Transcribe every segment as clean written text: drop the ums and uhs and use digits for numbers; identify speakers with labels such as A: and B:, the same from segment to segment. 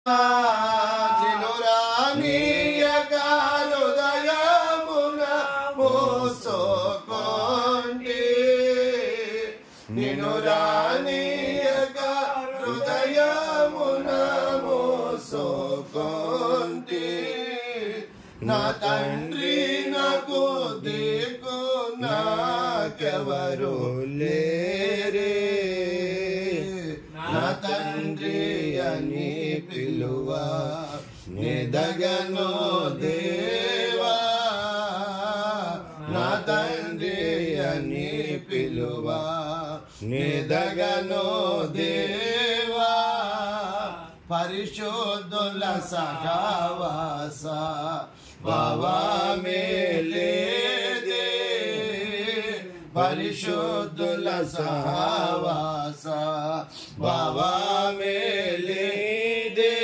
A: నిను రానీయక హృదయమున మోసోకొంటి నిను రానీయక హృదయమున మోసోకొంటి నా తండ్రి నాకు దిక్కు నాకెవరు లేరే నా తండ్రి అని పిలువ నిదగను దేవా నా తండ్రి అని పిలువ నిదగను దేవా పరిశుద్ధుల సహవాస బావా మేలేదే పరిశుద్ధుల సహవాస బావా మేలేదే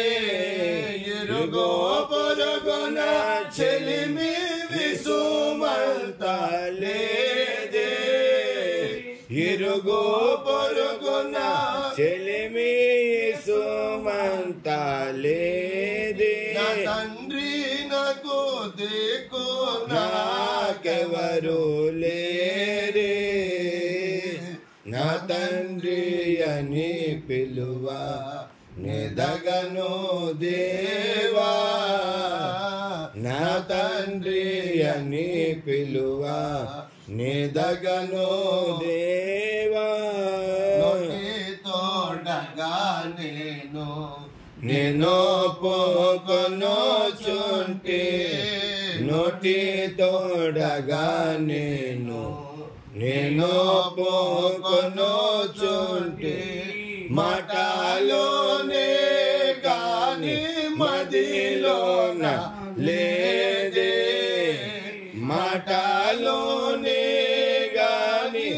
A: ఇరుగో పొరుగున చెలిమి విసుమంత లేదే ఇరుగో పొరుగున చెలిమి విసుమంత లేదే నా తండ్రి నాకు దిక్కు నాకెవరు లేరే నా తండ్రి అని పిలువ నిదగను దేవా నా తండ్రి అని పిలువ నిదగను దేవా తోడగా నేను పోకొను చుంటి నోటి తోడగా నేను పోకొను చుంటి మాటలోనే కాని మదిలోన లేదే మాటలోనే గాని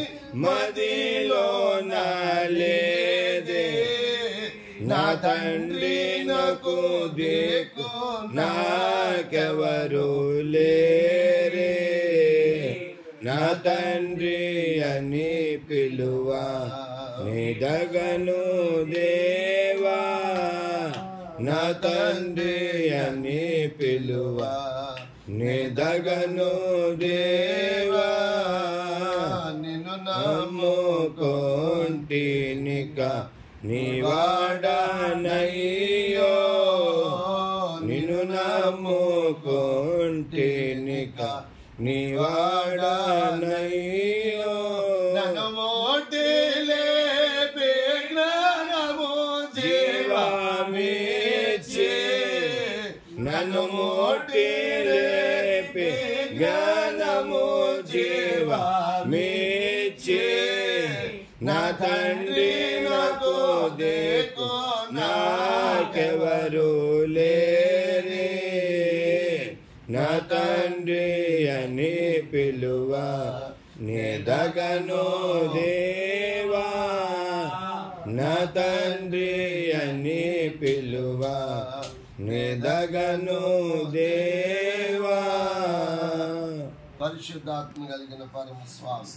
A: మదిలోన లేదే నా తండ్రి నాకు దిక్కు నాకెవరు లేరే నా తండ్రి అని పిలువ నిదగను దేవా నా తండ్రి అని పిలువ నిదగను దేవా నిన్ను నమ్ముకొంటినిక నీవాడనయ్యో నిన్ను నమ్ముకొంటినిక నీవాడనయ్యో నన్ను మోటిలే జ్ఞానము జీవమిచ్చే నన్ను మోటిలే జ్ఞానము జీవమిచ్చే నా తండ్రి నాకు దిక్కు నాకెవరు లేరే నా తండ్రి అని పిలువ నిదగను దేవా నా తండ్రి అని పిలువ నిదగను దేవా పరిశుద్ధాత్మ కలిగిన పరమ స్వామి